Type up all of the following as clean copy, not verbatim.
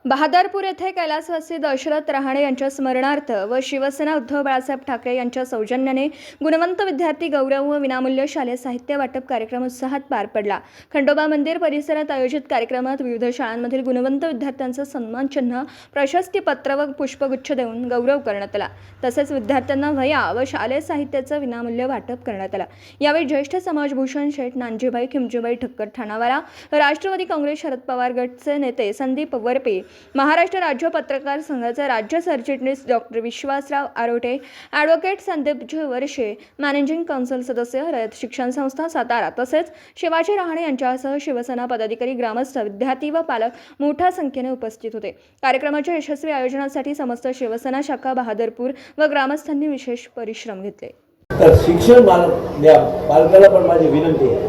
बहादरपूर येथे कैलासवासी दशरथ रहाणे यांच्या स्मरणार्थ व शिवसेना उद्धव बाळासाहेब ठाकरे यांच्या सौजन्याने गुणवंत विद्यार्थी गौरव व विनामूल्य शालेय साहित्य वाटप कार्यक्रम उत्साहात पार पडला। खंडोबा मंदिर परिसरात आयोजित कार्यक्रमात विविध शाळांमधील गुणवंत विद्यार्थ्यांचा सन्मान चिन्ह, प्रशस्ती पत्र व पुष्पगुच्छ देऊन गौरव करण्यात आला। तसेच विद्यार्थ्यांना वह्या व शालेय साहित्याचं विनामूल्य वाटप करण्यात आलं। यावेळी ज्येष्ठ समाजभूषण शेठ नानजीभाई खिमजीभाई ठक्कर ठाणावाला, राष्ट्रवादी काँग्रेस शरद पवार गटचे नेते संदीप वरपे, महाराष्ट्र राज्य पत्रकार संघाचे राज्य सरचिटणीस डॉक्टर विश्वासराव आरोटे, ॲडव्होकेट संदीप वर्षे, मॅनेजिंग काउन्सिल सदस्य, रयत शिक्षण संस्था सातारा तसेच शिवाजी रहाणे यांच्यासह शिवसेना पदाधिकारी, ग्रामस्थ, विद्यार्थी व पालक मोठ्या संख्येने उपस्थित होते। कार्यक्रमाच्या यशस्वी आयोजनासाठी समस्त शिवसेना शाखा बहादरपूर व ग्रामस्थांनी विशेष परिश्रम घेतले। तर शिक्षण पालकाला पण माझी विनंती आहे,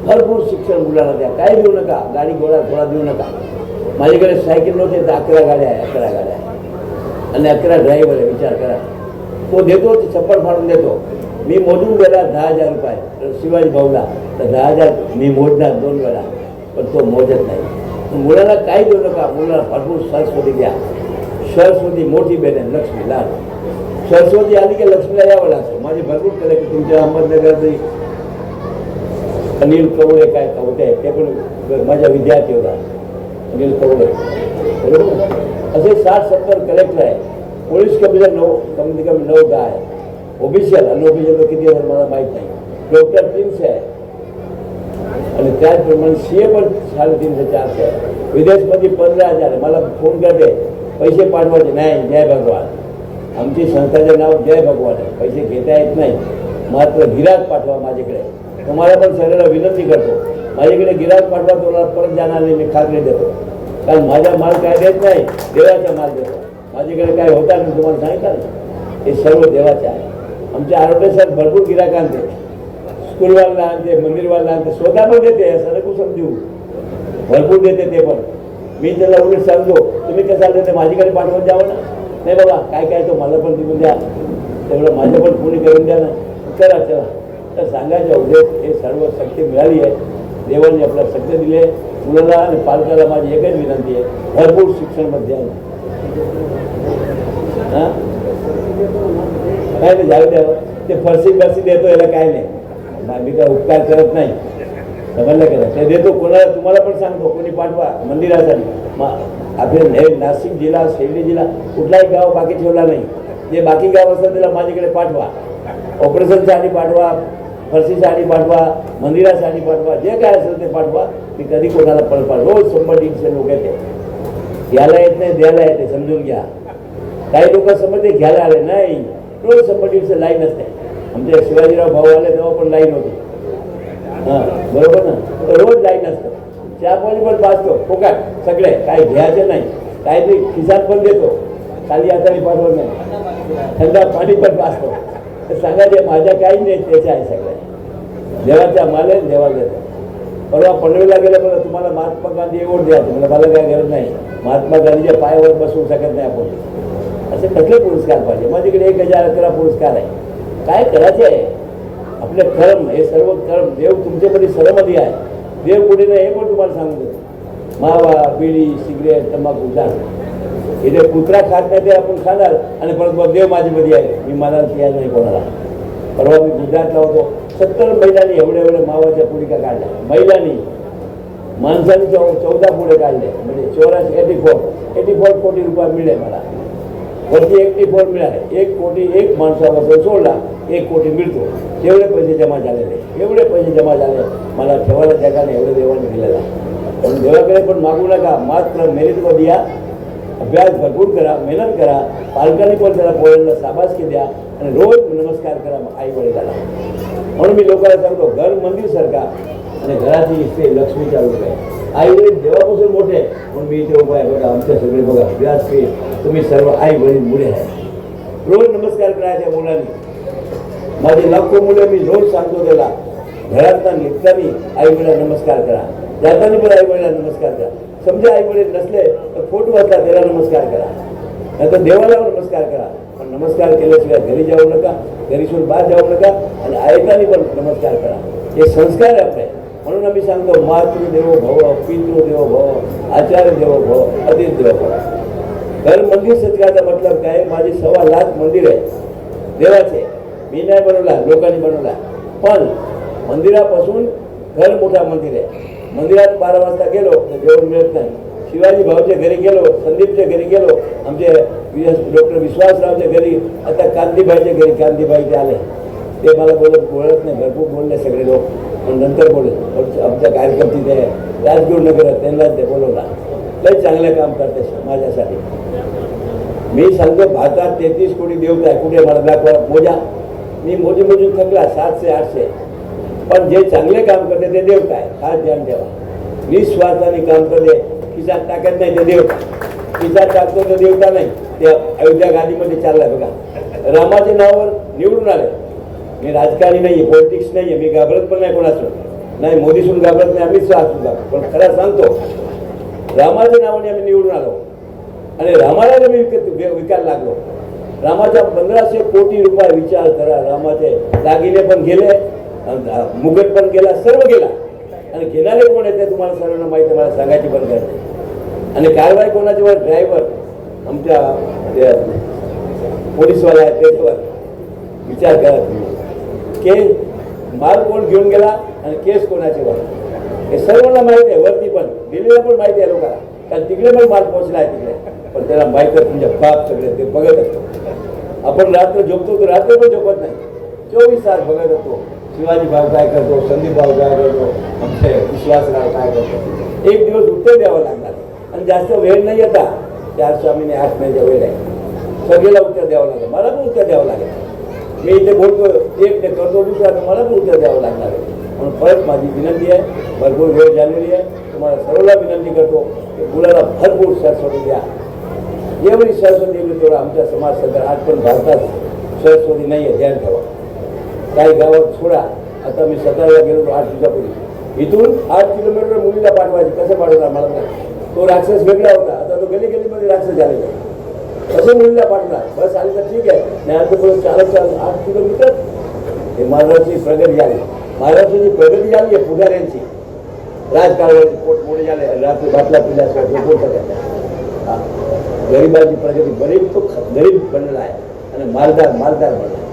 भरपूर शिक्षण मुलांना द्या, काय देऊ नका, गाडी घोडा देऊ नका। माझ्याकडे सायकल नव्हते तर 11 गाड्या आहे, 11 गाड्या आहे आणि 11 ड्रायव्हर आहे। विचार करा, तो देतो, ते छप्पर फाडून देतो। मी मोजून दिला 10,000 रुपये शिवाजी भाऊला, तर 10,000 मी मोजणार 2 वेळा, पण तो मोजत नाही। मुलाला काही देऊ नका, मुलाला भरपूर सरस्वती द्या। सरस्वती मोठी बेन आहे, लक्ष्मी लहान। सरस्वती आली की लक्ष्मीला यावं लागतं। माझे भरपूर कलेक्टर तुमच्या अहमदनगरचे अनिल कवळे काय कवटे ते पण माझ्या विद्यार्थी होता, अनिल कवळे बरोबर। असे 60-70 कलेक्टर आहे। पोलीस कमिशनर कमीत कमी 9-10 आहे। ऑफिशियल अनऑफिशियल किती आहे मला माहीत नाही। डॉक्टर 300 आहे आणि त्याचप्रमाणे सीए पण 350-400 आहे। विदेशमध्ये 15,000 आहे। मला फोन करते, पैसे पाठवायचे नाही, जय भगवान। आमची संस्थाचे नाव जय भगवान आहे, पैसे घेता येत नाही, मात्र गिराक पाठवा माझ्याकडे। तुम्हाला पण सगळ्याला विनंती करतो, माझ्याकडे गिराक पाठवा, तुम्हाला परत जाणार नाही, मी खात्री देतो। कारण माझा माल काय देत नाही, देवाचा माल देतो। माझ्याकडे काय होता मी तुम्हाला सांगितलं ना, हे सर्व देवाचे आहे। आमचे आरोग्य सर भरपूर गिराक आणते, स्कूलवाला आणते, मंदिरवाला आणते, स्वतः पण देते, असं नको समजू, भरपूर देते ते पण। मी त्याला उलट सांगतो, तुम्ही कसा देते, माझ्याकडे पाठवून द्यावं ना। नाही बाबा, काय काय तो मला पण देऊन द्या, तेवढं माझं पण पुणे करून द्या ना, चला चला। तर सांगायच्या उद्देश हे सर्व शक्ती मिळाली आहे, देवाने आपल्याला शक्ती दिली आहे। मुलाला आणि पालकाला माझी एकच विनंती आहे, भरपूर शिक्षण मध्ये आहे। हां काय ते जाऊ द्यावं, ते फरशी देतो, याला काय नाही, मी काय उपकार करत नाही, समजलं का? ते देतो कोणाला, तुम्हाला पण सांगतो, कोणी पाठवा मंदिरासाठी। आपले नाशिक जिल्हा, शिर्डी जिल्हा कुठलाही गाव बाकी ठेवला नाही। जे बाकी गाव असेल त्याला माझ्याकडे पाठवा, ऑपरेशनसाठी पाठवा, फरशीसाठी पाठवा, मंदिरासाठी पाठवा, जे काय असेल ते पाठवा। मी कधी कोणाला पळपा, रोज 100-150 लोक येते, घ्यायला येत नाही, द्यायला येते, समजून घ्या। काही लोक समजते घ्यायला आले नाही, रोज 100-150 लाईन असते। आमचे शिवाजीराव भाऊ आले तेव्हा पण लाईन होती, हां बरोबर ना, रोज लाईन असतं। चहा पाणी पण पाचतो फुकट, सगळे काय घ्यायचे नाही, काहीतरी खिसात पण देतो, खाली हाताने पाठवत नाही, थंड पाणी पण पाचतो। तर सांगायचे माझ्या काही नाही, त्याच्या आहे सगळ्या, देवाचा माल आहे, देवाला देतो। परवा पनवेलला गेलं, बरं तुम्हाला महात्मा गांधी एवढ द्या, तुम्हाला मला काय गरज नाही, महात्मा गांधीच्या पायावर बसवू शकत नाही आपण। असे कसले पुरस्कार पाहिजे? माझ्याकडे 1011 पुरस्कार आहे। काय करायचे आहे आपले कर्म, हे सर्व कर्म देव तुमच्यामध्ये सर्वमध्ये आहे, देव कुठे नाही हे पण तुम्हाला सांगून देतो। मावा, बिडी, सिगरेट, तंबाखू इथे कुत्रा खात नाही, ते आपण खाणार आणि परत देव माझ्यामध्ये आहे, मी मला यायला नाही कोणाला। परवा मी गुजरातला होतो, 70 महिलांनी एवढ्या मावाच्या पुडिका काढल्या, महिलांनी, माणसांनी 14 पुढे काढले, म्हणजे 84 कोटी रुपये मिळाले मला, वरती 84 मिळाले। 1 कोटी एक माणसापासून सोडला, 1 कोटी मिळतो, एवढे पैसे जमा झालेले, एवढे पैसे जमा झाले मला ठेवायला जगाने एवढं देवाने दिलेला। पण देवाकडे पण मागू नका, मात्र मेरिटमध्ये या, अभ्यास भरपूर करा, मेहनत करा, पालकांनी पण त्याला पोरांना शाबासकी द्या आणि रोज नमस्कार करा आई वडिलांना। म्हणून मी लोकांना सांगतो, घर मंदिर सारखा आणि घराची इथे लक्ष्मीच्या रूप आहे। आई वडील देवापासून मोठे, म्हणून मी इथे उभा आहे बघा, आमच्या सगळे बघा व्यासपीठ, तुम्ही सर्व आई वडील मुले आहे, रोज नमस्कार करायच्या मुलांनी। माझे लाखो मुलं मी रोज सांगतो त्याला, घरात निघताना आई वडिलांना नमस्कार करा, जाताना पण आई वडिलांना नमस्कार करा। समजा आई वडील नसले तर फोटो वाचला त्याला नमस्कार करा, नाही तर देवाला नमस्कार करा। पण नमस्कार केल्याशिवाय घरी जाऊ नका, घरी सोडून बाहेर जाऊ नका, आणि ऐकाने पण नमस्कार करा। हे संस्कार आहे आपले, म्हणून आम्ही सांगतो मातृदेवो भव, पितृदेवो भव, आचार्य देवो भव, अतिथी देवो भव. घर मंदिर सजगायचा मतलब काय? माझे 1.25 लाख मंदिर आहे देवाचे. मी नाही बनवला, लोकांनी बनवला. पण मंदिरापासून घर मोठा मंदिर आहे. मंदिरात 12 वाजता गेलो तर जेवण मिळत नाही. शिवाजी भाऊच्या घरी गेलो, संदीपच्या घरी गेलो, आमचे डॉक्टर विश्वासरावच्या घरी, आता कांतीबाईच्या घरी, कांतीबाई ते आले, ते मला बोलत नाही, भरपूर बोलले सगळे लोक, पण नंतर बोलले. आमचा कार्यक्रम तिथे आहे, राजगुरुनगर, त्यांनाच ते बोलवला. लय चांगलं काम करते माझ्यासाठी. मी सांगतो भारतात 33 कोटी देवता आहे. कुठे मला दाखवा, मोजा. मी मोजून थकला, 700 800. पण जे चांगले काम करते ते देवता आहे, हा ध्यान ठेवा. निस्वार्थाने काम करते, खिशात टाकत नाही ते देवता. खिशात टाकतो तर देवता नाही. ते अयोध्या गादीमध्ये चाललाय बघा. रामाच्या नावावर निवडून आले. मी राजकारणी नाही आहे, पॉलिटिक्स नाही आहे, मी घाबरत पण नाही कोणाचं, नाही मोदीसून घाबरत नाही, अमित शहा सुद्धा. पण खरं सांगतो, रामाच्या नावाने आम्ही निवडून आलो आणि रामाला मी विकायला लागलो. रामाच्या 1500 कोटी रुपये विचार करा. रामाचे दागिने पण गेले, मुगट पण गेला, सर्व गेला. आणि घेणारे कोण आहेत ते तुम्हाला सर्वांना माहिती आहे, मला सांगायची बंद करते. आणि कारवाई कोणाच्यावर? ड्रायव्हर, आमच्या पोलीसवाला आहे त्याच्यावर. विचार करा तुम्ही, केस माल कोण घेऊन गेला आणि केस कोणाच्यावर, हे सर्वांना माहिती आहे. वरती पण दिल्लीला पण माहिती आहे लोकांना, कारण तिकडे पण माल पोहोचला आहे तिकडे. पण त्याला माहिती आहे तुमच्या बाप सगळे ते बघत असतो. आपण रात्र झोपतो तर रात्र पण झोपत नाही, 24 तास बघत असतो. शिवाजी भाऊ काय करतो, संदीप भाऊ काय करतो, आमचे विश्वासराव काय करतो. एक दिवस उत्तर द्यावं लागणार आणि जास्त वेळ नाही येता. 4 महिने 8 महिन्याचा वेळ आहे. सगळ्याला उत्तर द्यावं लागेल, मला पण उत्तर द्यावं लागेल. मी इथे बोलतो एक ते करतो दुसरा, तर मला पण उत्तर द्यावं लागणार आहे. म्हणून परत माझी विनंती आहे, भरपूर वेळ झालेली आहे, तुम्हाला सर्वांना विनंती करतो की मुलाला भरपूर सरस्वती द्या. एवढी सरस्वती दिली तेवढं आमच्या समाज सध्या. आज पण भारतात सरस्वती नाही आहे, ध्यान ठेवा. काही गावात सोडा. आता मी 17ला गेलो 8 दिवसापूर्वी. इथून 8 किलोमीटर मुलीला पाठवायचे, कसं पाठवणार मला नाही. तो राक्षस वेगळा होता, आता तो गलीमध्ये राक्षस झालेला आहे. कसं मुलीला पाठवणार? बस आली तर ठीक आहे, नाही आता पुढे चालत 8 किलोमीटर. हे महाराष्ट्राची प्रगती झाली, महाराष्ट्राची प्रगती झाली आहे पुढाऱ्यांची. राजकारणाचे पोट मोठे झाले, रात्री बाटला पिल्याशिवाय झोपून सगळ्यांना. गरिबाची प्रगती, गरीब बनलेला आहे आणि मालदार बनला.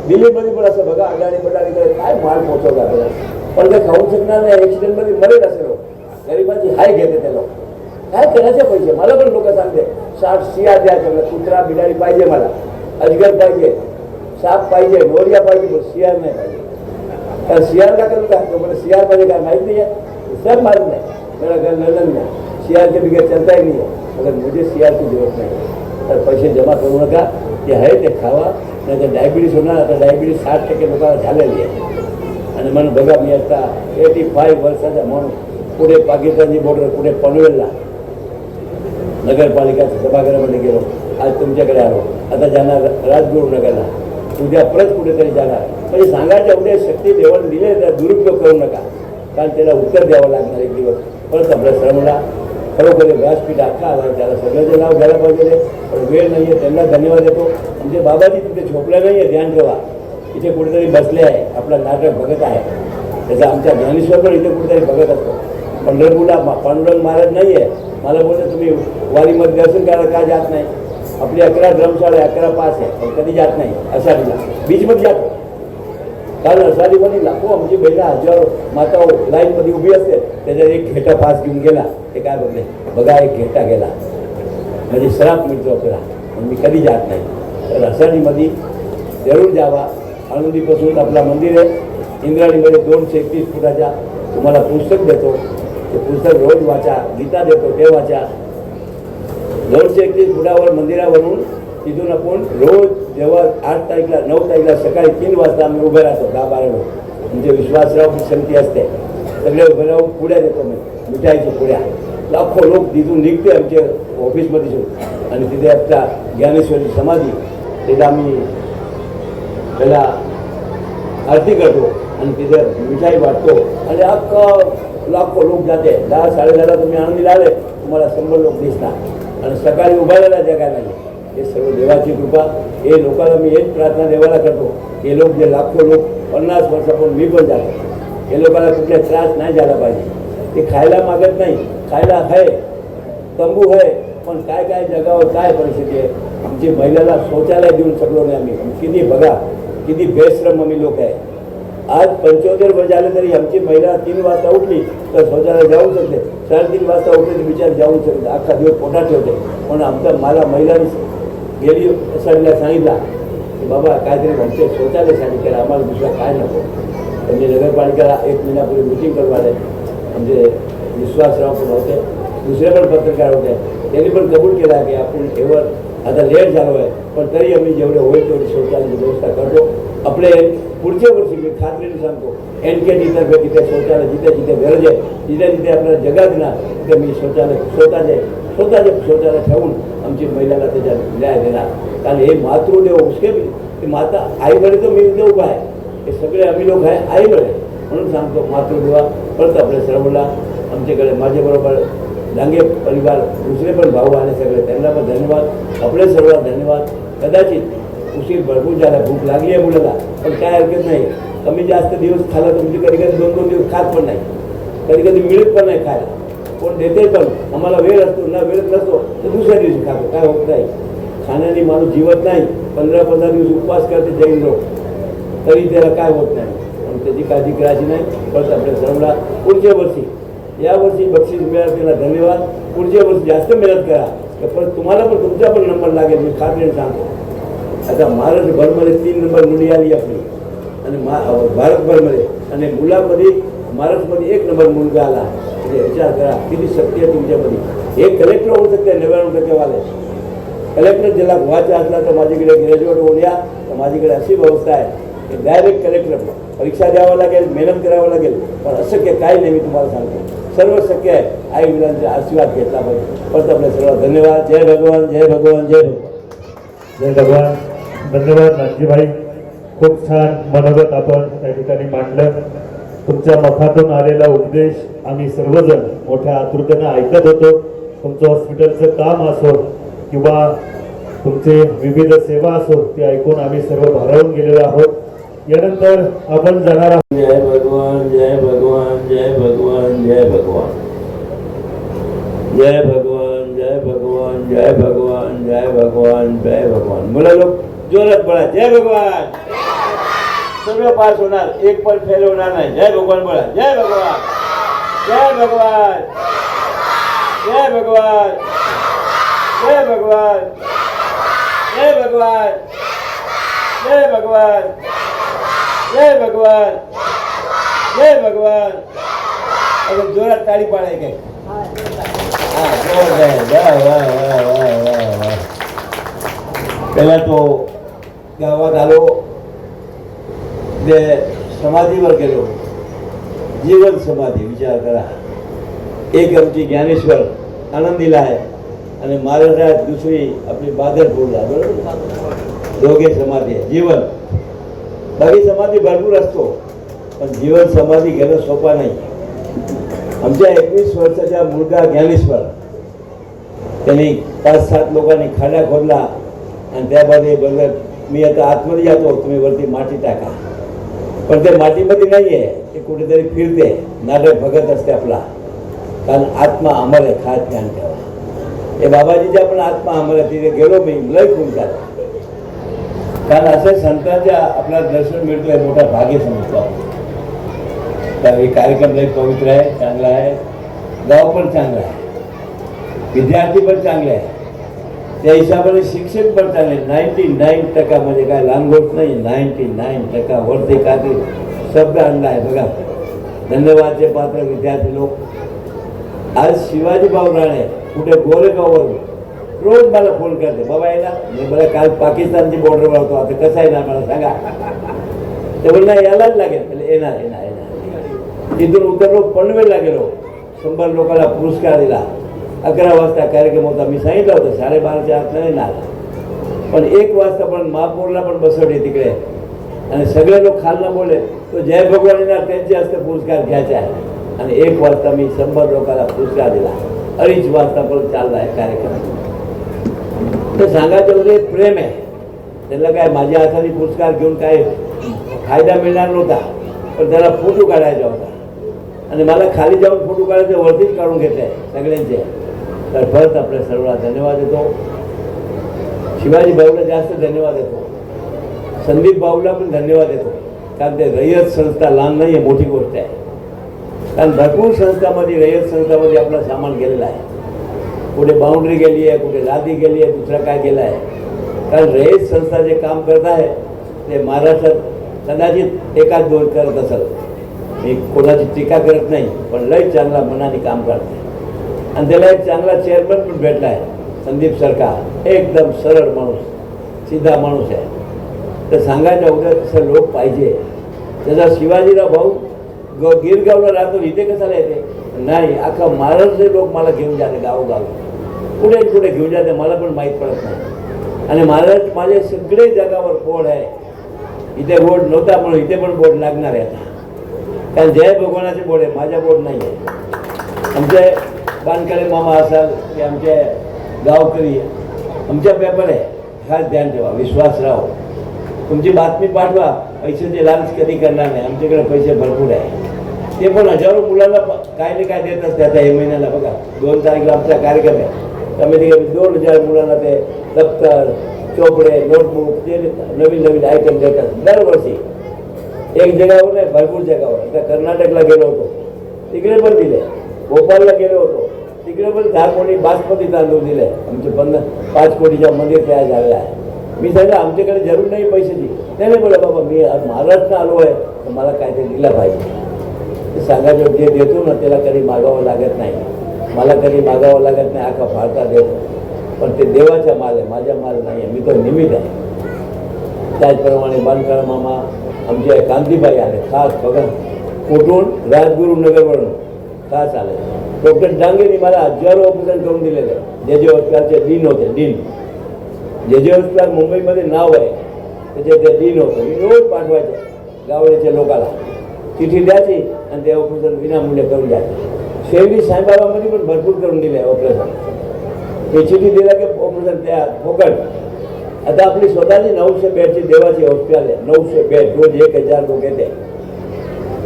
दिल्लीमध्ये पण असं बघा, अडाणी बटाणीकडे काय माल पोहोचवला आपल्याला, पण ते खाऊ शकणार नाही. ॲक्सिडेंटमध्ये मरेल असे लोक. गरिबाची हाय घेते ते लोक. काय करायचे पैसे? मला पण लोक सांगते 60 सियार द्यायचं, कुत्रा बिडारी पाहिजे मला, अजगर पाहिजे, साप पाहिजे, नोरिया पाहिजे, पण सियार नाही पाहिजे. कारण सियार का करू का? मला सियार पाहिजे काय माहीत नाही आहे, सब मालूम नाही. मेरा घर लंदन में, सियार के बगैर चलता ही नहीं है. मगर मुझे सियार की जरूरत नाही. तर पैसे जमा करू नका, ते आहे ते खावा, नाही तर डायबिटीस होणार. आता डायबिटीस 60% लोकांना झालेली आहे. आणि म्हणून बघा, मी आता 85 वर्षाचा म्हणून पुढे पाकिस्तानची बॉर्डर, पुढे पनवेलला नगरपालिका सभागृहामध्ये गेलो. आज तुमच्याकडे आलो, आता जाणार राजगुरुनगरला, उद्या परत कुठेतरी जाणार. म्हणजे सांगायच्या उद्या शक्ती देवाला दिले तर दुरुपयोग करू नका, कारण त्याला उत्तर द्यावं लागणार एक दिवस. परत आपल्या श्रमला खरोखर व्यासपीठ अख्खा आला, त्याला सगळ्याचं नाव घ्यायला पाहिजे. पण वेळ नाही आहे, त्यांना धन्यवाद देतो. म्हणजे बाबाजी तिथे झोपल्या नाही आहे, ध्यान ठेवा. इथे कुठेतरी बसले आहे, आपलं नाटक बघत आहे. त्याचा आमच्या ज्ञानेश्वर पण इथे कुठेतरी बघत असतो. पंढरपूरला पांडुरंग महाराज नाही आहे. मला बोलतो तुम्ही वारीमध्ये दर्शन करायला का जात नाही? आपली 11 धर्मशाळा आहे, 11 पास आहे, पण कधी जात नाही. आषाढीला बीचमध्ये जातो, कारण आषाढीमध्ये लाखो आमची बहिणा हजारो माता लाईनमध्ये उभी असते. त्याच्यात एक घेटा पास घेऊन गेला, ते काय बोलले बघा, एक घेटा गेला म्हणजे श्राप मिळतो आपल्याला. पण मी कधी जात नाही. तर आषाढीमध्ये जरूर जावा. आळंदीपासून आपला मंदिर आहे, इंद्राणीमध्ये 231 फुटाच्या. तुम्हाला पुस्तक देतो, ते पुस्तक रोज वाचा. गीता देतो, ते वाचा. 231 फुटावर मंदिरावरून तिथून आपण रोज जेव्हा 8 तारीखला 9 तारीखला सकाळी 3 वाजता आम्ही उभे राहतो, 10-12 लोक. म्हणजे विश्वासराव समिती असते, सगळे उभे राहून पुड्या देतो मी, मिठाईच्या पुड्या. लाखो लोक तिथून निघते आमच्या ऑफिसमध्ये. आणि तिथे आपल्या ज्ञानेश्वरी समाधी, तिथे आम्ही त्याला आरती करतो आणि तिथे मिठाई वाटतो. आणि अख्खा लाखो लोक जाते. 10-10:30 तुम्ही आनंदीला आले, तुम्हाला 100 लोक दिसणार. आणि सकाळी उभारायला जगा नाही. हे सर्व देवाची कृपा. हे लोकांना मी हेच प्रार्थना देवाला करतो, हे लोक जे लाखो लोक 50 वर्षापासून मी पण जातो, हे लोकांना कुठला त्रास नाही झाला पाहिजे. ते खायला मागत नाही, खायला आहे, तंबू आहे, पण काय काय जगावर काय परिस्थिती आहे. आमची महिलाला शौचालय देऊन शकलो नाही आम्ही. किती बघा, किती बेश्रम आम्ही लोक आहे. आज 75 वर्ष झाले तरी आमची महिला 3 वाजता उठली तर शौचालय जाऊ शकते, 3:30 वाजता उठले तर विचार जाऊ शकते, अख्खा दिवस पोटात ठेवते. पण मला महिलांनी गेली सगळ्या सांगितला की बाबा काहीतरी आमच्या शौचालयासाठी करा, आम्हाला दुसरं काय नको. म्हणजे नगरपालिकेला 1 महिन्यापूर्वी मिटिंग करून आले. म्हणजे विश्वासराव पण होते, दुसरे पण पत्रकार होते, त्यांनी पण कबूल केला की आपण एवढं आता लेट झालो आहे, पण तरी आम्ही जेवढे होईल तेवढी शौचालयाची व्यवस्था करतो. आपले पुढच्या वर्षी मी खात्रीने सांगतो NKT तर्फे तिथे शौचालय जिथे जिथे गरज आहे, जिथे जिथे आपल्याला जगात ना तिथे मी शौचालय स्वतःचे शौचालय ठेवून आमची महिलाला त्याच्यात न्याय देणार. कारण हे मातृदेव उसके भी ते माता आई बळे तो मी उद्या उभा आहे. हे सगळे आम्ही लोक आहे आई बळे, म्हणून सांगतो मातृदेवा परत आपल्या सर्वांना आमच्याकडे माझ्याबरोबर डांगे परिवार दुसरे पण भाऊ आले सगळे, त्यांना पण धन्यवाद, आपले सर्वांना धन्यवाद. कदाचित उशीर भरपूर झाला, भूक लागली आहे मुलाला, पण काय हरकत नाही. कमी जास्त दिवस खाला तर म्हणजे कधी कधी 2-2 दिवस खात पण नाही, कधी कधी मिळत पण नाही खायला, कोण देते पण. आम्हाला वेळ असतो ना, वेळ नसतो तर दुसऱ्या दिवशी खातो, काय होत नाही. खाण्याने माणूस जीवत नाही. 15-15 दिवस उपवास करते जैन लोक, तरी त्याला काय होत नाही. पण त्याची काळजी करायची नाही. परत आपल्या सर्वांना पुढच्या वर्षी, यावर्षी बक्षीस मिळालं त्याला धन्यवाद. पुढच्या वर्षी जास्त मेहनत करा, परत तुम्हाला पण तुमचा पण नंबर लागेल, मी खात्रीने सांगतो. आता महाराष्ट्रभरमध्ये 3 नंबर मुली आली आपली, आणि भारतभरमध्ये, आणि मुलामध्ये महाराष्ट्रामध्ये 1 नंबर मुलगा आला. म्हणजे विचार करा किती शक्ती आहे तुमच्यामध्ये. एक कलेक्टर होऊ शकते 99% वाले. कलेक्टर ज्याला व्हायचं असला तर माझ्याकडे ग्रॅज्युएट होऊन या, तर माझ्याकडे अशी व्यवस्था आहे की डायरेक्ट कलेक्टर परीक्षा द्यावं लागेल, मेहनत करावं लागेल, पण अशक्य काही नाही. मी तुम्हाला सांगतो सर्व शक्य आहे. आई वडिलांचा आशीर्वाद घेतला पाहिजे. परत आपल्या सर्व धन्यवाद. जय भगवान, जय भगवान, जय भगवान, जय भगवान. धन्यवाद नानजीभाई, खूप छान मनोगत आपण त्या ठिकाणी मांडलं. तुमच्या मुखातून आलेला उपदेश आम्ही सर्वजण मोठ्या आतुरतेनं ऐकत होतो. तुमचं हॉस्पिटलचं काम असो किंवा तुमचे विविध सेवा असो, ते ऐकून आम्ही सर्व भारावून गेलेलो आहोत. यानंतर आपण जाणार आहोत. जय भगवान, जय भगवान, जय भगवान, जय भगवान, जय भगवान, जय भगवान, जय भगवान, जय भगवान, जय भगवान. बोला लोक जोरात बोला, जय भगवान. सगळं पास होणार, एक पण फेल होणार नाही. जय भगवान बोला, जय भगवान, जय भगवान, जय भगवान, जय भगवान, जय भगवान, जय भगवान, जय भगवान, जय भगवान. अगं जोरात ताळी पाडाय काय. पहिला तो गावात आलो, ते समाधीवर गेलो, जीवन समाधी. विचार करा, एक आमची ज्ञानेश्वर आनंदीला आहे आणि महाराष्ट्रात दुसरी आपली बादलपूरला, बरोबर, दोघे समाधी आहे. जीवन बाकी समाधी भरपूर असतो, पण जीवन समाधी घेणं सोपा नाही. आमच्या 21 वर्षाचा मुलगा ज्ञानेश्वर, त्यांनी 5-7 लोकांनी खाडा खोदला आणि त्यामध्ये बघत मी आता आतमध्ये जातो, तुम्ही वरती माती टाका. पण ते मातीमध्ये नाही आहे, ते कुठेतरी फिरते, नाटक बघत असते आपला. कारण आत्मा अमर आहे, खात ज्ञान ठेवा. हे बाबाजीच्या पण आत्मा अमर आहे. तिथे गेलो मी, लय खूप झालं. कारण असे संतांच्या आपल्याला दर्शन मिळतो, हे मोठा भाग्य समजतो. तर हे कार्यक्रम लय पवित्र आहे, चांगला आहे. गाव पण चांगला आहे, विद्यार्थी पण चांगले आहे, त्या हिशोबाने शिक्षक पण चांगले. 99% म्हणजे काय लांबगोट नाही, 99% वरती काहीतरी शब्द आणला आहे बघा. धन्यवादचे पात्र विद्यार्थी लोक. आज शिवाजी भाऊ राणे कुठे गोरेगाववर रोज मला फोन करते, बाबा आहे ना. मी बघा काल पाकिस्तानची बॉर्डरवर होतो, आता कसं आहे ना मला सांगा. ते बोलणार यायलाच लागेल. येणार येणार येणार. तिथून उतरलो, पनवेलला गेलो, 100 लोकांना पुरस्कार दिला. 11 वाजता कार्यक्रम होता. मी सांगितलं होतं 12:30च्या आत नाही ना, पण 1 वाजता पण महापौरला पण बसवले तिकडे, आणि सगळे लोक खालनं बोलले तो जय भगवान येणार, त्यांचे हस्ते पुरस्कार घ्यायचे आहे. आणि 1 वाजता मी 100 लोकांना पुरस्कार दिला. 2:30 वाजता पण चालला आहे कार्यक्रम. तर सांगायचं म्हणजे प्रेम आहे. त्यांना काय माझ्या हाताने पुरस्कार घेऊन काय फायदा मिळणार नव्हता, पण त्याला फोटो काढायचा होता आणि मला खाली जाऊन फोटो काढायचे वरतीच काढून घेतले सगळ्यांचे. तर परत आपल्या सर्वांना धन्यवाद देतो. शिवाजी भाऊला जास्त धन्यवाद देतो. संदीप भाऊला पण धन्यवाद देतो. कारण ते रयत संस्था लहान नाही आहे, मोठी गोष्ट आहे. कारण भरपूर संस्थामध्ये रयत संस्थामध्ये आपलं सामान गेलेलं आहे. कुठे बाउंड्री गेली आहे, कुठे लादी गेली आहे, दुसरं काय गेलं आहे. कारण रयत संस्था जे काम करत आहे ते महाराष्ट्रात कदाचित एकाच दोन करत असेल. मी कोणाची टीका करत नाही, पण लय चांगला मनाने काम करते आणि त्याला एक चांगला चेअरमन पण भेटला आहे संदीप सरकार. एकदम सरळ माणूस, सीधा माणूस आहे. तर सांगायचं उद्या तसं लोक पाहिजे. जसा शिवाजीराव भाऊ गिरगावला राहतो, इथे कसाला येते नाही, अख्खा महाराष्ट्र लोक मला घेऊन जाते गावोगाव, कुठे कुठे घेऊन जाते मला पण माहीत पडत नाही. आणि महाराष्ट्र माझे सगळे जगावर बोर्ड आहे. इथे बोर्ड नव्हता म्हणून इथे पण बोर्ड लागणार आहे आता. कारण जय भगवानाचे बोर्ड आहे, माझ्या बोर्ड नाही आहे. आमचे बानकडे मामा असाल की आमचे गावकरी आमच्या पेपर आहे, खास ध्यान ठेवा. विश्वासराव तुमची बातमी पाठवा, पैशाचे लालच कधी करणार नाही. आमच्याकडे पैसे भरपूर आहे. ते पण हजारो मुलांना काय नाही काय देत असते. आता हे महिन्याला बघा 2 तारखेला आमचा कार्यक्रम आहे. कमीत कमी 2000 मुलांना ते दप्तर, चोपडे, नोटबुक ते नवीन नवीन आयटम देतात दरवर्षी. एक जगावर नाही, भरपूर जगावर. आता कर्नाटकला गेलो होतो, तिकडे पण दिले. भोपाळला गेलो होतो, तिकडे पण 10 कोटी बासमती तांदूळ दिले. आमचे 5 कोटीच्या मंदिर तयार झालेलं आहे. मी सांगितलं आमच्याकडे जरूर नाही पैशाची. नाही बोला बाबा, मी आज महाराष्ट्र आलो आहे तर मला काहीतरी दिलं पाहिजे. ते सांगायचं जे देतो ना त्याला कधी मागावं लागत नाही. मला कधी मागावं लागत नाही, अख्खा भारतात देतो. पण ते देवाचा माल आहे, माझा माल नाही आहे. मी तो निमित्त आहे. त्याचप्रमाणे बानकाळ मामा आमचे कांतीबाई आले खास बघा कुठून, राजगुरुनगरवरून खास आले. डॉक्टर डांगेंनी मला हजारो ऑपरेशन करून दिलेले. जे जे हॉस्पिटलचे डीन होते, डीन जे जे हॉस्पिटल मुंबईमध्ये नाव आहे त्याचे ते डीन होतं. मी रोज पाठवायचे गावड्याच्या लोकाला, चिठी द्यायची आणि ते ऑपरेशन विनामूल्य करून द्यायचे. शेवटी साईबाबामध्ये पण भरपूर करून दिले ऑपरेशन. ते चिठी दिला की ऑपरेशन त्या फोकट. आता आपली स्वतःची 900 बेडची देवाची हॉस्पिटल आहे. 900 बेड, रोज 1000 लोक येते.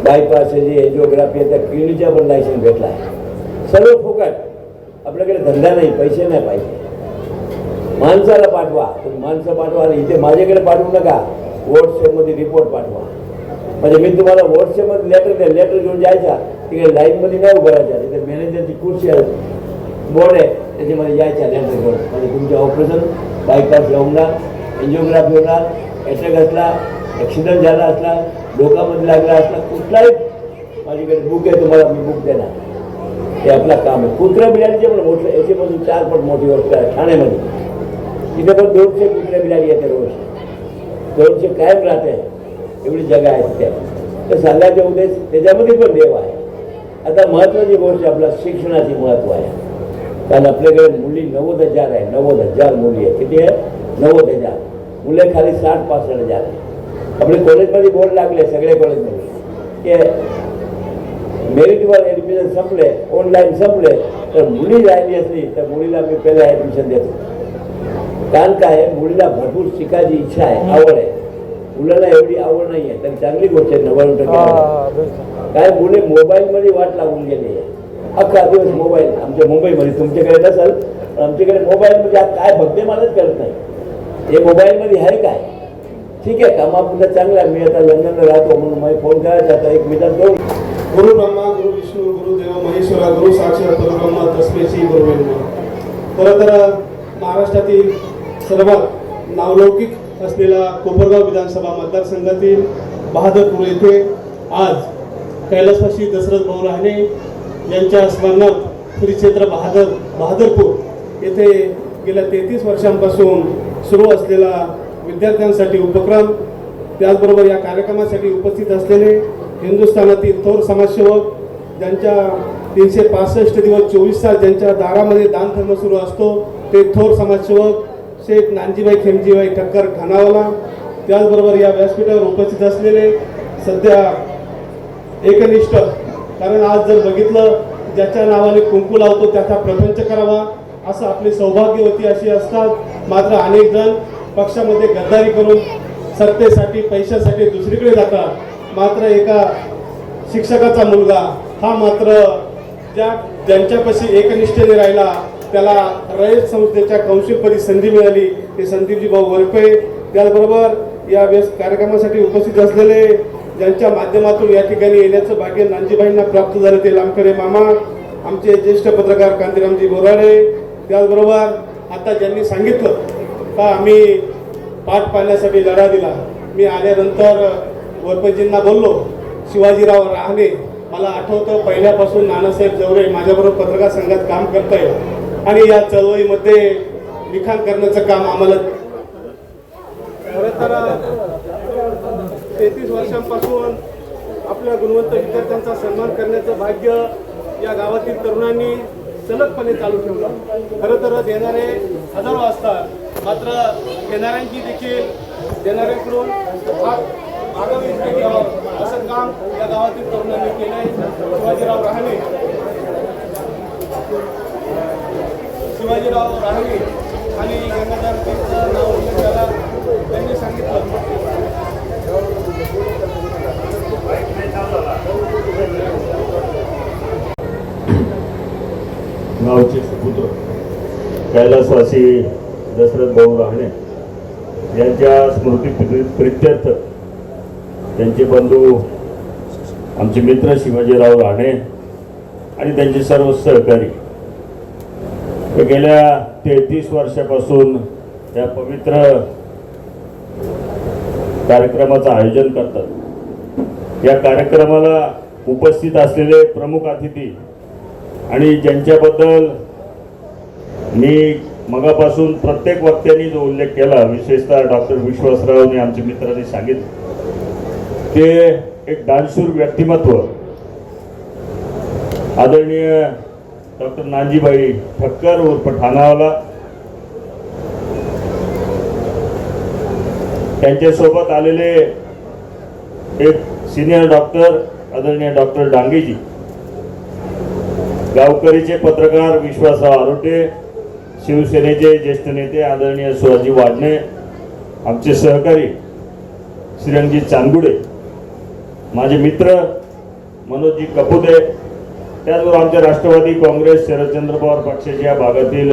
बायपासची एन्जिओग्राफी त्या किडनीचा पण लायसन्स भेटला आहे. सर्व फुकट. आपल्याकडे धंदा नाही, पैसे नाही पाहिजे. माणसाला पाठवा, तुम्ही माणसं पाठवा आणि इथे माझ्याकडे पाठवू नका. व्हॉट्सअपमध्ये रिपोर्ट पाठवा. म्हणजे मी तुम्हाला व्हॉट्सअपमध्ये लेटर घेऊन जायचा, तिकडे लाईनमध्ये नाही उभं राहायचा. तिथे मॅनेजरची खुर्ची आहे, बोर्ड आहे, त्याच्यामध्ये यायच्या लेटर घेऊन. म्हणजे तुमचे ऑपरेशन बायपास होणार, एन्जिओग्राफी होणार, अटॅक असला, ॲक्सिडेंट झाला असला, डोकामध्ये लागला असला, कुठलाही माझ्याकडे बुक आहे, तुम्हाला मी बुक देणार. हे आपलं काम आहे. कुत्र्या बिलाडीचे पण मोठं, याच्यापासून 4 पट मोठी गोष्ट आहे ठाण्यामध्ये. तिथे पण 200 कुत्र्या बिलाडी येते रोज. 200 कायम राहते. एवढी जगा आहे तिथे. तर सांगायचे उद्देश त्याच्यामध्ये पण देव आहे. आता महत्त्वाची गोष्ट आपल्या शिक्षणाची महत्त्व आहे. कारण आपल्याकडे मुली 90,000 आहे. 90,000 मुली आहे. किती आहे? 90,000. मुले खाली 60-65,000 आहे. आपले कॉलेजमध्ये बोर्ड लागले सगळे कॉलेजमध्ये की मेरिटवर ॲडमिशन संपले, ऑनलाईन संपले, तर मुली राहिली असली तर मुलीला मी पहिला ॲडमिशन देतो. कारण काय आहे, मुलीला भरपूर शिकायची इच्छा आहे, आवड आहे. मुलाला एवढी आवड नाही आहे तर चांगली गोष्ट आहे. 99% काय मुले मोबाईलमध्ये वाट लागून गेली आहे. अख्खा दिवस मोबाईल. आमच्या मुंबईमध्ये, तुमच्याकडे नसेल पण आमच्याकडे मोबाईलमध्ये काय भक्ते मलाच करत नाही. हे मोबाईलमध्ये आहे काय? ठीक आहे, कामापुरतं चांगलं आहे. मी आता लंडनला राहतो म्हणून मला फोन करायचा. आता 1 मिनिटात दोन. गुरु ब्रह्मा गुरु विष्णू गुरु देव महेश्वरा गुरु साक्षात परब्रह्म तस्मै श्री गुरुवे नमः. खरं तर महाराष्ट्रातील सर्वात नावलौकिक असलेला कोपरगाव विधानसभा मतदारसंघातील बहादरपूर येथे आज कैलासवासी दशरथ भाऊ राहणे यांच्या स्मरणार्थ श्री क्षेत्र बहादरपूर येथे गेल्या 33 वर्षांपासून सुरू असलेला विद्यार्थ्यांसाठी उपक्रम, त्याचबरोबर या कार्यक्रमासाठी उपस्थित असलेले हिंदुस्थानातील थोर समाजसेवक, ज्यांच्या 365 दिवस 24 तास ज्यांच्या दारामध्ये दान धर्म सुरू असतो, ते थोर समाजसेवक शेख नानजीभाई खेमजीभाई ठक्कर ठाणावाला, त्याचबरोबर या व्यासपीठावर उपस्थित असलेले सध्या एकनिष्ठ, कारण आज जर बघितलं ज्याच्या नावाने कुंकू लावतो त्याचा प्रपंच करावा असं आपली सौभाग्यवती अशी असतात. मात्र अनेक जण पक्षामध्ये गद्दारी करून सत्तेसाठी पैशासाठी दुसरीकडे जातात. मात्र एका शिक्षकाचा मुलगा हा मात्र ज्यांच्यापाशी एकनिष्ठेने राहिला त्याला रयत संस्थेच्या कौन्सिलपदी संधी मिळाली, ते संदीपजी भाऊ वरपे. त्याचबरोबर या कार्यक्रमासाठी उपस्थित असलेले ज्यांच्या माध्यमातून या ठिकाणी येण्याचं भाग्य नानजीबाईंना प्राप्त झालं ते लामखडे मामा, आमचे ज्येष्ठ पत्रकार कांतीरामजी बोराडे. त्याचबरोबर आता ज्यांनी सांगितलं का आम्ही पाठ पाडण्यासाठी लढा दिला, मी आल्यानंतर वरपेजींना बोललो, शिवाजीराव राहणे मला आठवतं पहिल्यापासून नानासाहेब जवरे माझ्याबरोबर पत्रकार संघात काम करताय आणि या चळवळीमध्ये लिखाण करण्याचं काम आम्हाला खरं तर 33 वर्षांपासून आपल्या गुणवंत विद्यार्थ्यांचा सन्मान करण्याचं भाग्य या गावातील तरुणांनी सलगपणे चालू ठेवलं. खरं तर देणारे हजारो असतात, मात्र घेणाऱ्यांची देखील देणाऱ्यांकडून आगामी घ्यावं असं काम या गावातील तरुणांनी केलं आहे. शिवाजीराव राहणे आणि गंगाधरजींचं नाव उल्लेख झाला, त्यांनी सांगितलं गावचे सुपुत्र कैलासवासी दशरथ भाऊ राहणे यांच्या स्मृती प्रित्यर्थ त्यांचे बंधू आमचे मित्र शिवाजीराव राहणे आणि त्यांचे सर्व सहकारी हे गेल्या 33 वर्षापासून या पवित्र कार्यक्रमाचं आयोजन करतात. या कार्यक्रमाला उपस्थित असलेले प्रमुख अतिथी आणि ज्यांच्याबद्दल मी मगापासून प्रत्येक वक्त्यांनी जो उल्लेख केला, विशेषतः डॉक्टर विश्वासरावने आमचे मित्रांनी सांगितलं, ते एक दानशूर व्यक्तिमत्व आदरणीय डॉक्टर नानजीबाई ठक्कर उर्फ ठाणावाला, त्यांच्यासोबत आलेले एक सिनियर डॉक्टर आदरणीय डॉक्टर डांगेजी, गावकरीचे पत्रकार विश्वासराव आरोटे, शिवसेनेचे ज्येष्ठ नेते आदरणीय सुहाजी वाडणे, आमचे सहकारी श्रीरंगजी चांदगुडे, माझे मित्र मनोजजी कपुते, त्याचबरोबर आमच्या राष्ट्रवादी काँग्रेस शरदचंद्र पवार पक्षाच्या भागातील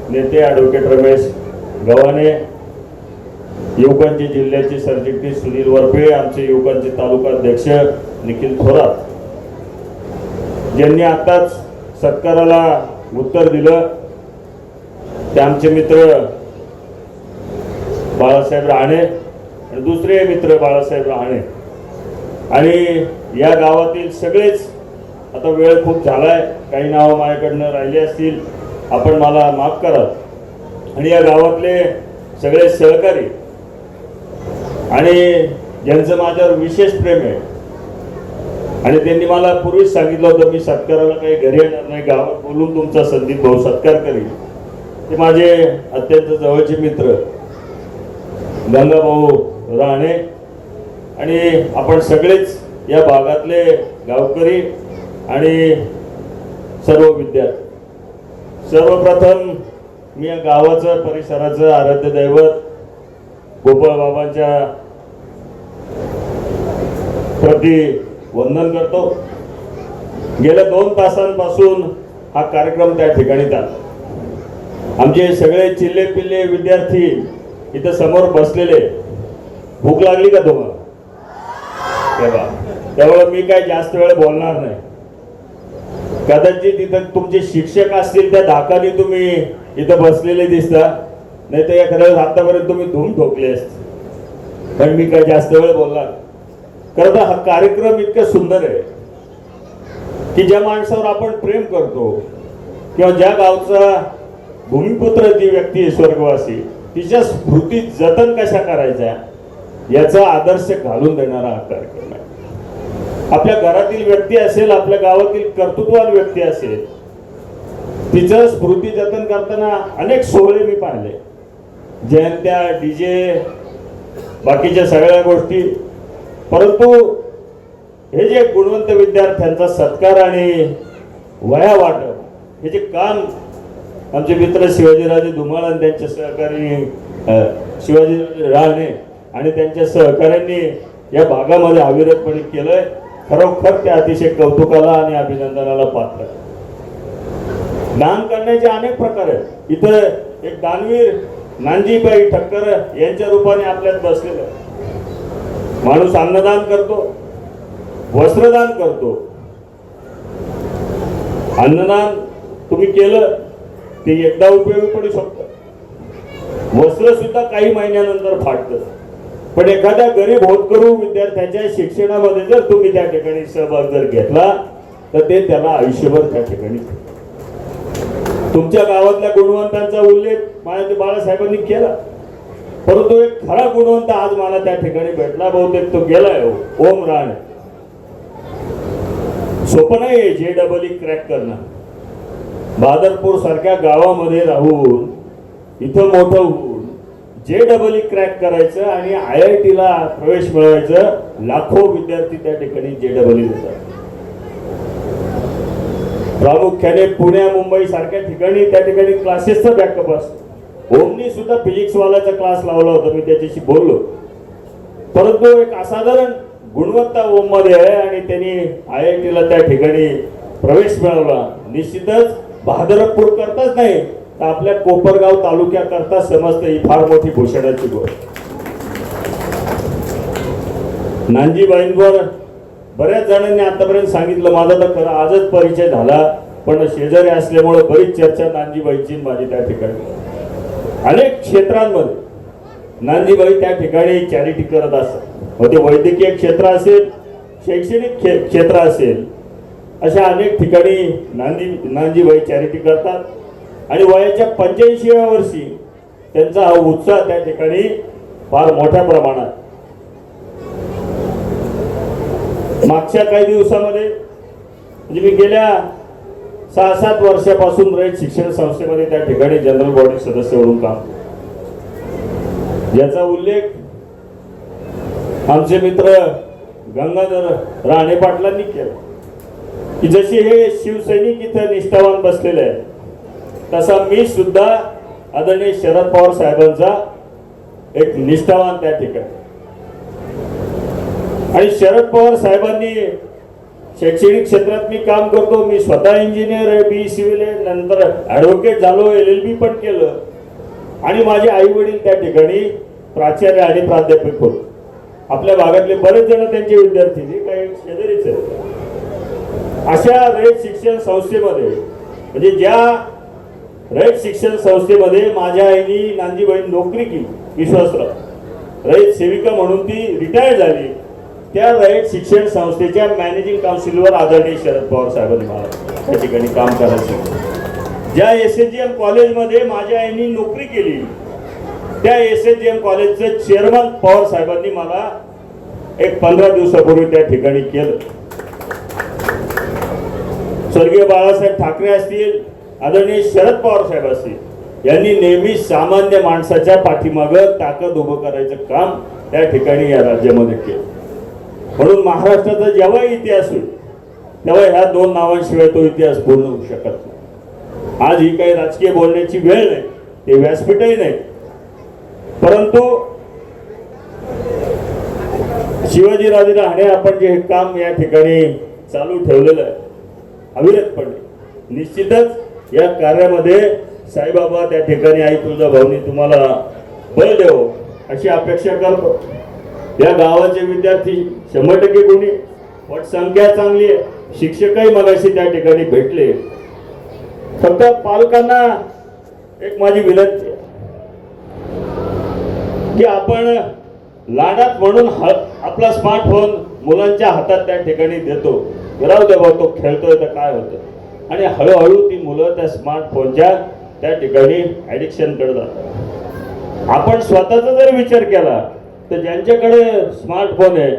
नेते ॲडव्होकेट रमेश गव्हाणे, युवकांचे जिल्ह्याचे सरचिटणीस सुनील वरपे, आमचे युवकांचे तालुका अध्यक्ष निखिल थोरात, ज्यांनी आताच सत्काराला उत्तर दिलं ते आमचे मित्र बाळासाहेब राहणे आणि दुसरे मित्र बाळासाहेब राहणे आणि या गावातील सगळेच. आता वेळ खूप झालाय, काही नावं माझ्याकडनं राहिले असतील, आपण मला माफ करा. आणि या गावातले सगळे सहकारी आणि ज्यांचं माझ्यावर विशेष प्रेम आहे आणि त्यांनी मला पूर्वीच सांगितलं होतं मी सत्काराला काही घरी येणार नाही, गावात बोलून तुमचा संदीप भाऊ सत्कार करेल. ते माझे अत्यंत जवळचे मित्र गंगाभाऊ राहणे आणि आपण सगळेच या भागातले गावकरी आणि सर्व विद्यार्थी. सर्वप्रथम मी या गावाचं परिसराचं आराध्य दैवत गोपाळ बाबांच्या प्रती वंदन करतो. गेल्या 2 तासांपासून हा कार्यक्रम त्या ठिकाणी झाला. आमचे सगळे चिल्ले पिल्ले विद्यार्थी इथं समोर बसलेले. भूक लागली का तुम्हाला? त्यामुळे मी काय जास्त वेळ बोलणार नाही. कदाचित इथं तुमचे शिक्षक असतील त्या धाकाने तुम्ही इथं बसलेले दिसता, नाही तर एखाद्या आतापर्यंत तुम्ही धूम ठोकले असते. पण मी काय जास्त वेळ बोलणार. खरं तर हा कार्यक्रम इतका सुंदर आहे की ज्या माणसावर आपण प्रेम करतो किंवा ज्या गावचा भूमिपुत्र ती व्यक्ती आहे स्वर्गवासी, तिच्या स्मृती जतन कशा करायच्या याचा आदर्श घालून देणारा हा कार्यक्रम आहे. आपल्या घरातील व्यक्ती असेल, आपल्या गावातील कर्तृत्ववान व्यक्ती असेल, तिचं स्मृती जतन करताना अनेक सोहळे मी पाहिले. जयंत्या, डीजे, बाकीच्या सगळ्या गोष्टी. परंतु हे जे गुणवंत विद्यार्थ्यांचा सत्कार आणि वया वाटप हे जे काम आमचे मित्र शिवाजीराजे धुमाळ आणि त्यांच्या सहकारी शिवाजी राहणे आणि त्यांच्या सहकाऱ्यांनी या भागामध्ये अविरतपणे केलंय. खरोखर ते अतिशय कौतुकाला आणि अभिनंदनाला पात्र आहे. दान करण्याचे अनेक प्रकार आहेत. इथं एक दानवीर नानजीबाई ठक्कर यांच्या रूपाने आपल्यात बसलेलं आहे. माणूस अन्नदान करतो, वस्त्रदान करतो. अन्नदान तुम्ही केलं ते एकदा उपयोगी पडू शकतं. वस्त्र सुद्धा काही महिन्यानंतर फाटतं. पण एखाद्या गरीब होतकरू विद्यार्थ्याच्या शिक्षणामध्ये जर तुम्ही त्या ठिकाणी सहभाग जर घेतला तर ते त्याला आयुष्यभर त्या ठिकाणी. तुमच्या गावातल्या गुणवंतांचा उल्लेख माझ्या बाळासाहेबांनी केला, परंतु एक खरा गुणवंत आज मला त्या ठिकाणी भेटला. बहुतेक तो गेलाय, ओम राणे. सोपं नाही JEE क्रॅक करणं. बहादरपूर सारख्या गावामध्ये राहून इथं मोठं होऊन JEE क्रॅक करायचं आणि IIT ला प्रवेश मिळवायचं. लाखो विद्यार्थी त्या ठिकाणी JEE देतात. प्रामुख्याने पुणे मुंबई सारख्या ठिकाणी त्या ठिकाणी क्लासेसचा बॅकअप असतो. ओमनी सुद्धा फिजिक्स वाल्याचा क्लास लावला होता, मी त्याच्याशी बोललो. परंतु एक असाधारण गुणवत्ता ओम मध्ये आहे आणि त्यांनी IIT ला त्या ठिकाणी प्रवेश मिळवला. निश्चितच बहादरपूर करताच नाही तर आपल्या कोपरगाव तालुक्याकरता समजतं ही फार मोठी भूषणाची गोष्ट. नानजीबाईंवर बऱ्याच जणांनी आतापर्यंत सांगितलं, माझा तर खरं आजच परिचय झाला, पण शेजारी असल्यामुळे बरीच चर्चा नानजीबाईंची माझी त्या ठिकाणी. अनेक क्षेत्रांमध्ये नानजीबाई त्या ठिकाणी चॅरिटी करत असतात. मग ते वैद्यकीय क्षेत्र असेल, शैक्षणिक क्षेत्र असेल, अशा अनेक ठिकाणी नानजीबाई चॅरिटी करतात. आणि वयाच्या 85व्या वर्षी त्यांचा हा उत्साह त्या ठिकाणी फार मोठ्या प्रमाणात. मागच्या काही दिवसामध्ये म्हणजे मी गेल्या 6-7 वर्षापासून रयत शिक्षण संस्थेमध्ये त्या ठिकाणी जनरल बॉडी सदस्य म्हणून काम, याचा उल्लेख आमचे मित्र गंगाधर राणे पाटलांनी केला की जशी हे शिवसैनिक इथं निष्ठावान बसलेले आहे तसा मी सुद्धा आदरणीय शरद पवार साहेबांचा एक निष्ठावान त्या ठिकाणी. आणि शरद पवार साहेबांनी शैक्षणिक क्षेत्रात मी काम करतो, मी स्वतः इंजिनियर आहे, BE सिव्हिल आहे, नंतर ॲडव्होकेट झालो, LLB पण केलं. आणि माझे आई वडील त्या ठिकाणी प्राचार्य आणि प्राध्यापक होते. आपल्या भागातले बरेच जण त्यांचे विद्यार्थी, जे काही शेजारीच आहेत. अशा रयत शिक्षण संस्थेमध्ये म्हणजे ज्या रयत शिक्षण संस्थेमध्ये माझ्या आईनी नानजीबाई नोकरी केली, विश्वासराव रयत सेविका म्हणून ती रिटायर झाली, त्या रयत शिक्षण संस्थेच्या मॅनेजिंग काउन्सिलवर आदरणीय शरद पवार साहेबांनी मला त्या ठिकाणी काम करायचं. ज्या SHGM कॉलेजमध्ये माझ्या आईनी नोकरी केली त्या SHGM कॉलेजचं चेअरमन पवार साहेबांनी मला एक 15 दिवसापूर्वी त्या ठिकाणी केलं. स्वर्गीय बाळासाहेब ठाकरे असतील, आदरणीय शरद पवार साहेब असतील, यांनी नेहमी सामान्य माणसाच्या पाठीमागं ताकद उभं करायचं काम त्या ठिकाणी या राज्यामध्ये केलं. म्हणून महाराष्ट्राचा जेव्हा इतिहास होईल तेव्हा ह्या 2 नावांशिवाय तो इतिहास पूर्ण होऊ शकत नाही. आज ही काही राजकीय बोलण्याची वेळ नाही, ते व्यासपीठही नाही, परंतु शिवाजीराजे राणे आपण जे हे काम या ठिकाणी चालू ठेवलेलं आहे अविरतपणे, निश्चितच या कार्यामध्ये साईबाबा त्या ठिकाणी आई तुळजाभवानी तुम्हाला बळ देव अशी अपेक्षा करतो. या गावाचे विद्यार्थी 100% गुणी, पटसंख्या चांगली आहे, शिक्षकही मगाशी त्या ठिकाणी भेटले. फक्त पालकांना एक माझी विनंती आहे की आपण लाडात म्हणून आपला स्मार्टफोन मुलांच्या हातात त्या ठिकाणी देतो, राहू दे बा तो खेळतोय तर काय होतं, आणि हळूहळू ती मुलं त्या स्मार्टफोनच्या त्या ठिकाणी ॲडिक्शनकडे जातात. आपण स्वतःचा जर विचार केला तर ज्यांच्याकडे स्मार्टफोन आहे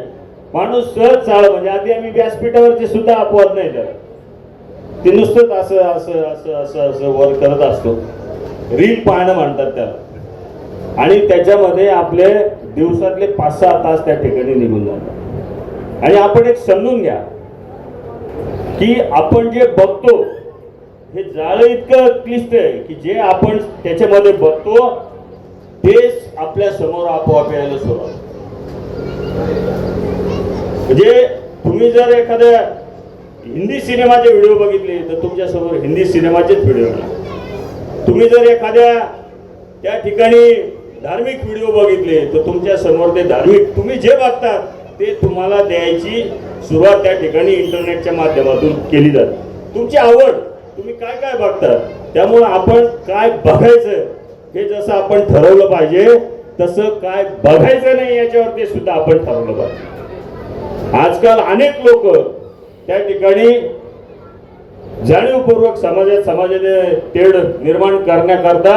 माणूस सहज चाळ, म्हणजे आधी आम्ही व्यासपीठावरचे सुद्धा अपवाद नाही करत, ते नुसतंच असं असं असं असं असं वर करत असतो. रील पाहणं म्हणतात त्याला, आणि त्याच्यामध्ये आपले दिवसातले 5-6 तास त्या ठिकाणी निघून जातात. आणि आपण एक समजून घ्या की आपण जे बघतो हे जाळं इतकं क्लिष्ट आहे की जे आपण त्याच्यामध्ये बघतो तेच आपल्या समोर आपोआप यायला सुरुवात. म्हणजे तुम्ही जर एखाद्या हिंदी सिनेमाचे व्हिडिओ बघितले तर तुमच्यासमोर हिंदी सिनेमाचेच व्हिडिओ येणार. तुम्ही जर एखाद्या त्या ठिकाणी धार्मिक व्हिडिओ बघितले तर तुमच्या समोर ते धार्मिक तुम्ही जे बघतात ते तुम्हाला द्यायची सुरुवात त्या ठिकाणी इंटरनेटच्या माध्यमातून केली जाते. तुमची आवड, तुम्ही काय काय बघतात, त्यामुळं आपण काय बघायचं हे जसं आपण ठरवलं पाहिजे तसं काय बघायचं नाही याच्यावर ते सुद्धा आपण ठरवलं पाहिजे. आजकाल अनेक लोक त्या ठिकाणी जाणीवपूर्वक समाजाने तेढ निर्माण करण्याकरता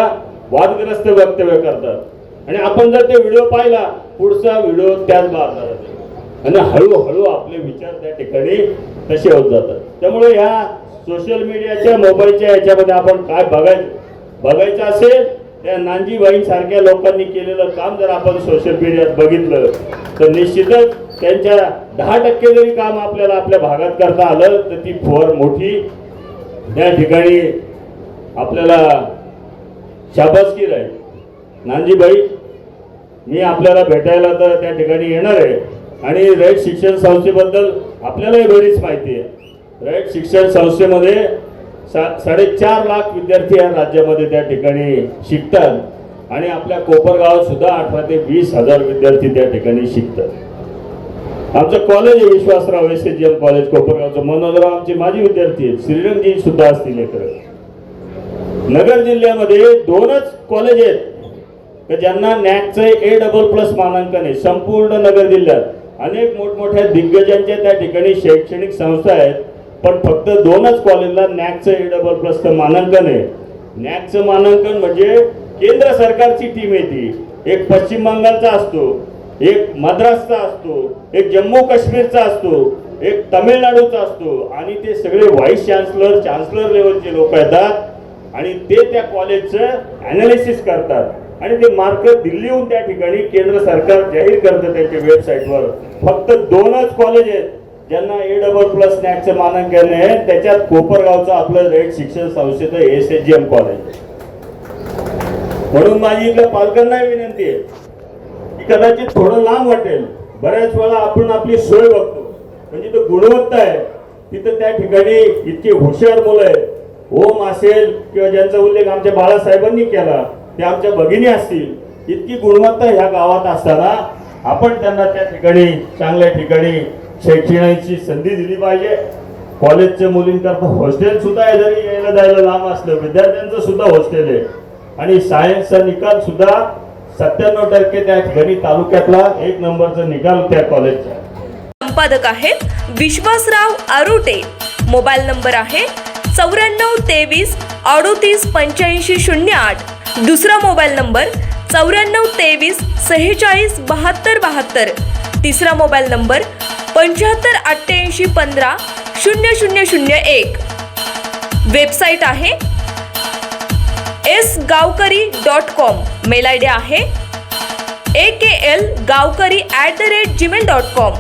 वादग्रस्त वक्तव्य करतात आणि आपण जर ते व्हिडिओ पाहिला पुढचा व्हिडिओ त्याच बाबतीत आणि हळूहळू आपले विचार त्या ठिकाणी तसे होत जातात. त्यामुळे ह्या सोशल मीडियाच्या मोबाईलच्या याच्यामध्ये आपण काय बघायचं असेल त्या नानजीबाईंसारख्या लोकांनी केलेलं काम जर आपण सोशल मीडियात बघितलं तर निश्चितच त्यांच्या 10% जरी काम आपल्याला आपल्या भागात करता आलं तर ती फोर मोठी त्या ठिकाणी आपल्याला शाबासकी राहील. नानजीबाई, मी आपल्याला भेटायला तर त्या ठिकाणी येणार आहे आणि रयत शिक्षण संस्थेबद्दल आपल्यालाही बरीच माहिती आहे. रयत शिक्षण संस्थेमध्ये 4.5 लाख विद्यार्थी या राज्यामध्ये त्या ठिकाणी शिकतात आणि आपल्या कोपरगावात सुद्धा 18 ते 20 हजार विद्यार्थी त्या ठिकाणी शिकतात. आमचं कॉलेज आहे विश्वासराव SSGM कॉलेज कोपरगावचं. मनोजराव आमचे माजी विद्यार्थी आहेत, श्रीरंगजी सुद्धा असतील इकडे. नगर जिल्ह्यामध्ये 2च कॉलेज आहेत की ज्यांना नॅकचं A++ मानांकन आहे. संपूर्ण नगर जिल्ह्यात अनेक मोठमोठ्या दिग्गजांच्या त्या ठिकाणी शैक्षणिक संस्था आहेत पण फक्त 2च कॉलेजला नॅकचं A++ मानांकन आहे. नॅकचं मानांकन म्हणजे केंद्र सरकारची टीम येते. एक पश्चिम बंगालचा असतो, एक मद्रासचा असतो, एक जम्मू काश्मीरचा असतो, एक तमिळनाडूचा असतो आणि ते सगळे व्हाईस चान्सलर लेवलचे लोक येतात आणि ते त्या कॉलेजचं ॲनालिसिस करतात आणि ते मार्क दिल्लीहून त्या ठिकाणी केंद्र सरकार जाहीर करतं त्यांच्या वेबसाईटवर. फक्त 2च कॉलेज आहेत ज्यांना A++ नॅकचं मानांकन आहे. त्याच्यात कोपरगावचं आपलं रयत शिक्षण संस्थेचं SSGM कॉलेज. म्हणून माझी इथल्या पालकांना विनंती आहे की कदाचित थोडं लांब वाटेल, बऱ्याच वेळा आपण आपली सोय बघतो म्हणजे तो गुणवत्ता आहे तिथं त्या ठिकाणी इतकी हुशार मुलं आहेत. ओम असेल किंवा ज्यांचा उल्लेख आमच्या बाळासाहेबांनी केला ते आमच्या भगिनी असतील, इतकी गुणवत्ता ह्या गावात असताना आपण त्यांना त्या ठिकाणी चांगल्या ठिकाणी शैक्षणाची संधी दिली पाहिजे. कॉलेजच्या मुलींकरता हॉस्टेल सुद्धा आहे, जरी यायला जायला लांब असलं विद्यार्थ्यांचं सुद्धा हॉस्टेल आहे आणि सायन्सचा निकाल सुद्धा 97% त्या ठिकाणी तालुक्यातला 1 नंबरचा निकाल त्या कॉलेजचा. संपादक आहेत विश्वासराव आरोटे. मोबाईल नंबर आहे 9423 38 8508. दुसरा मोबाईल नंबर 9423 46 72 72. तिसरा मोबाईल नंबर 75 88 15 0001. वेबसाईट आहे sgavkari.com. मेल ID आहे AKLgavkari@gmail.com.